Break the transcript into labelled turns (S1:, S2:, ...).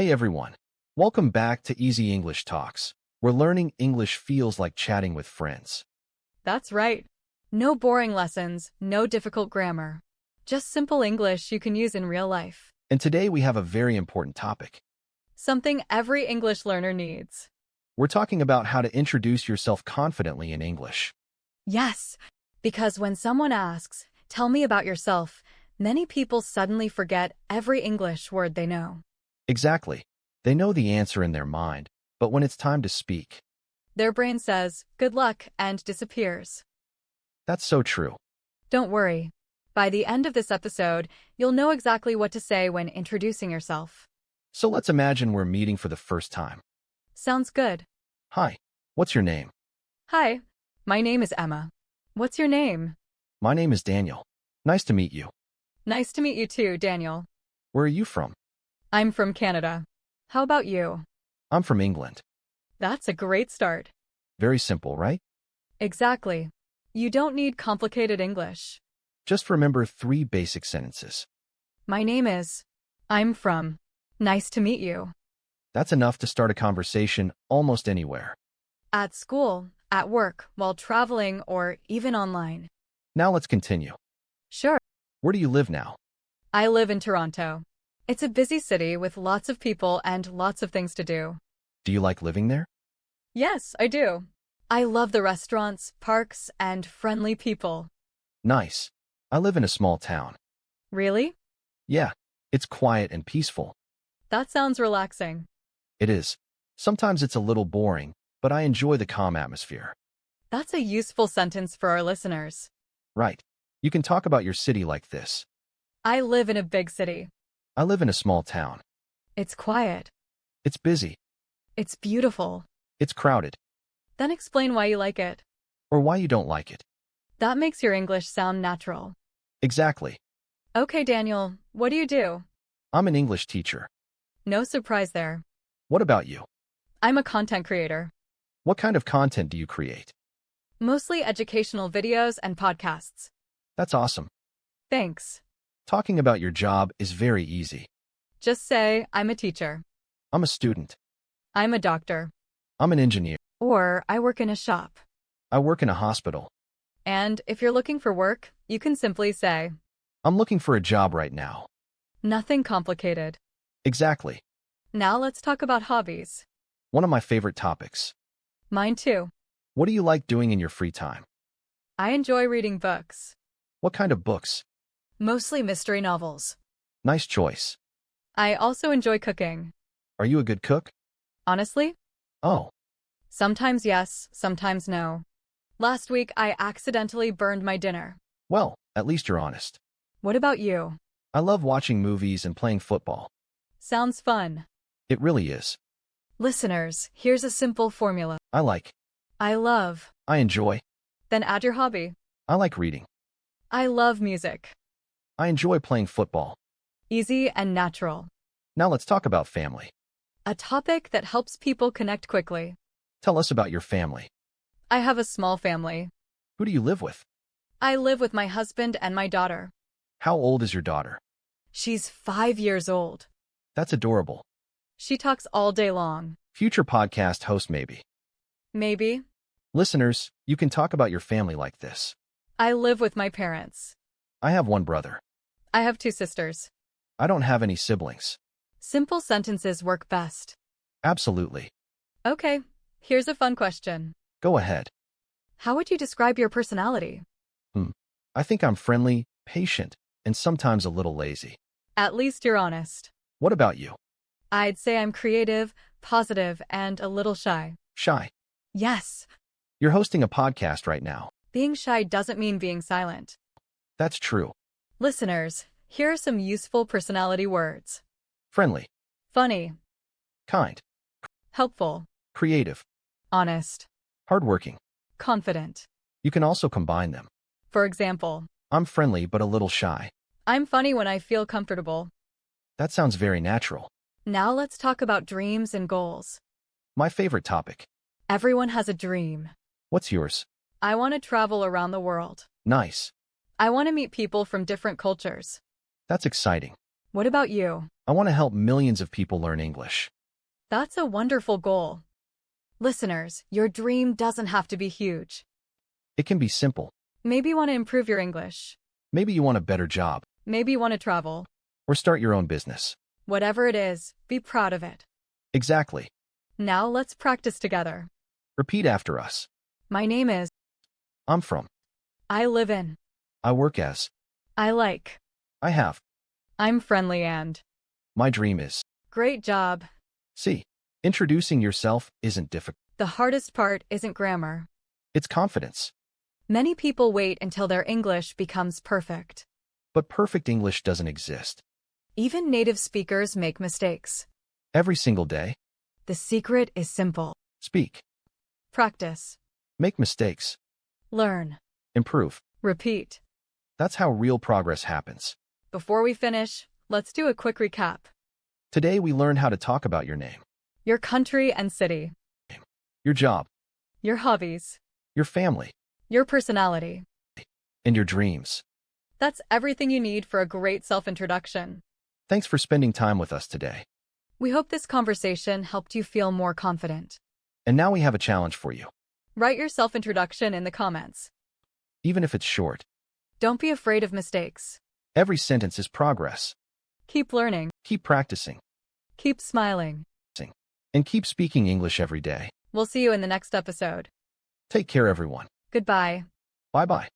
S1: Hey everyone, welcome back to Easy English Talks, where learning English feels like chatting with friends.
S2: That's right. No boring lessons, no difficult grammar. Just simple English you can use in real life.
S1: And today we have a very important topic.
S2: Something every English learner needs.
S1: We're talking about how to introduce yourself confidently in English.
S2: Yes, because when someone asks, "Tell me about yourself," many people suddenly forget every English word they know.
S1: Exactly. They know the answer in their mind, but when it's time to speak,
S2: Their brain says, "Good luck," and disappears.
S1: that's so true.
S2: Don't worry. By the end of this episode, you'll know exactly what to say when introducing yourself.
S1: So let's imagine we're meeting for the first time.
S2: Sounds good.
S1: Hi, what's your name?
S2: Hi, my name is Emma. What's your name?
S1: My name is Daniel. Nice to meet you.
S2: Nice to meet you too, Daniel.
S1: Where are you from?
S2: I'm from Canada. How about you?
S1: I'm from England.
S2: That's a great start.
S1: Very simple, right?
S2: Exactly. You don't need complicated English.
S1: Just remember 3 basic sentences.
S2: My name is. I'm from. Nice to meet you.
S1: That's enough to start a conversation almost anywhere.
S2: At school, at work, while traveling, or even online.
S1: Now let's continue.
S2: Sure.
S1: Where do you live now?
S2: I live in Toronto. It's a busy city with lots of people and lots of things to do.
S1: Do you like living there?
S2: Yes, I do. I love the restaurants, parks, and friendly people.
S1: Nice. I live in a small town.
S2: Really?
S1: Yeah, it's quiet and peaceful.
S2: That sounds relaxing.
S1: It is. Sometimes it's a little boring, but I enjoy the calm atmosphere.
S2: That's a useful sentence for our listeners.
S1: Right. You can talk about your city like this.
S2: I live in a big city.
S1: I live in a small town.
S2: It's quiet.
S1: It's busy.
S2: It's beautiful.
S1: It's crowded.
S2: Then explain why you like it.
S1: Or why you don't like it.
S2: That makes your English sound natural.
S1: Exactly.
S2: Okay, Daniel, what do you do?
S1: I'm an English teacher.
S2: No surprise there.
S1: What about you?
S2: I'm a content creator.
S1: What kind of content do you create?
S2: Mostly educational videos and podcasts.
S1: That's awesome.
S2: Thanks.
S1: Talking about your job is very easy.
S2: Just say, I'm a teacher.
S1: I'm a student.
S2: I'm a doctor.
S1: I'm an engineer.
S2: Or I work in a shop.
S1: I work in a hospital.
S2: And if you're looking for work, you can simply say,
S1: I'm looking for a job right now.
S2: nothing complicated.
S1: Exactly.
S2: Now let's talk about hobbies.
S1: One of my favorite topics.
S2: Mine too.
S1: What do you like doing in your free time?
S2: I enjoy reading books.
S1: What kind of books?
S2: Mostly mystery novels.
S1: Nice choice.
S2: I also enjoy cooking.
S1: Are you a good cook?
S2: Honestly?
S1: Oh,
S2: Sometimes yes, sometimes no. Last week, I accidentally burned my dinner.
S1: well, at least you're honest.
S2: What about you?
S1: I love watching movies and playing football.
S2: Sounds fun.
S1: It really is.
S2: Listeners, here's a simple formula.
S1: I like.
S2: I love.
S1: I enjoy.
S2: Then add your hobby.
S1: I like reading.
S2: I love music.
S1: I enjoy playing football.
S2: Easy and natural.
S1: Now let's talk about family.
S2: A topic that helps people connect quickly.
S1: Tell us about your family.
S2: I have a small family.
S1: Who do you live with?
S2: I live with my husband and my daughter.
S1: How old is your daughter?
S2: She's 5 years old.
S1: That's adorable.
S2: She talks all day long.
S1: Future podcast host maybe.
S2: Maybe.
S1: Listeners, you can talk about your family like this.
S2: I live with my parents.
S1: I have one brother.
S2: I have 2 sisters.
S1: I don't have any siblings.
S2: Simple sentences work best.
S1: Absolutely.
S2: Okay, here's a fun question.
S1: Go ahead.
S2: How would you describe your personality?
S1: I think I'm friendly, patient, and sometimes a little lazy.
S2: At least you're honest.
S1: What about you?
S2: I'd say I'm creative, positive, and a little shy.
S1: Shy.
S2: Yes,
S1: You're hosting a podcast right now.
S2: being shy doesn't mean being silent.
S1: That's true.
S2: Listeners, here are some useful personality words.
S1: Friendly,
S2: Funny,
S1: kind,
S2: helpful,
S1: creative,
S2: honest,
S1: hardworking.
S2: confident.
S1: You can also combine them.
S2: For example,
S1: I'm friendly but a little shy.
S2: I'm funny when I feel comfortable.
S1: That sounds very natural.
S2: Now let's talk about dreams and goals.
S1: My favorite topic.
S2: Everyone has a dream.
S1: What's yours?
S2: I want to travel around the world.
S1: Nice.
S2: I want to meet people from different cultures.
S1: That's exciting.
S2: What about you?
S1: I want to help millions of people learn English.
S2: That's a wonderful goal. Listeners, your dream doesn't have to be huge.
S1: It can be simple.
S2: Maybe you want to improve your English.
S1: Maybe you want a better job
S2: Maybe you want to travel.
S1: or start your own business.
S2: Whatever it is, be proud of it.
S1: Exactly.
S2: Now let's practice together.
S1: Repeat after us.
S2: My name is.
S1: I'm from.
S2: I live in.
S1: I work as.
S2: I like.
S1: I have.
S2: I'm friendly and.
S1: My dream is.
S2: Great job.
S1: See, introducing yourself isn't difficult.
S2: The hardest part isn't grammar.
S1: It's confidence.
S2: Many people wait until their English becomes perfect.
S1: But perfect English doesn't exist.
S2: Even native speakers make mistakes.
S1: Every single day,
S2: The secret is simple.
S1: speak,
S2: Practice.
S1: make mistakes,
S2: Learn.
S1: improve.
S2: Repeat.
S1: That's how real progress happens.
S2: Before we finish, let's do a quick recap.
S1: Today we learned how to talk about your name,
S2: Your country and city.
S1: your job,
S2: Your hobbies.
S1: your family,
S2: Your personality.
S1: and your dreams.
S2: That's everything you need for a great self-introduction.
S1: Thanks for spending time with us today.
S2: We hope this conversation helped you feel more confident.
S1: And now we have a challenge for you.
S2: Write your self-introduction in the comments.
S1: Even if it's short,
S2: Don't be afraid of mistakes.
S1: every sentence is progress.
S2: Keep learning.
S1: Keep practicing,
S2: Keep smiling.
S1: and keep speaking English every day.
S2: We'll see you in the next episode.
S1: Take care, everyone.
S2: Goodbye.
S1: Bye-bye.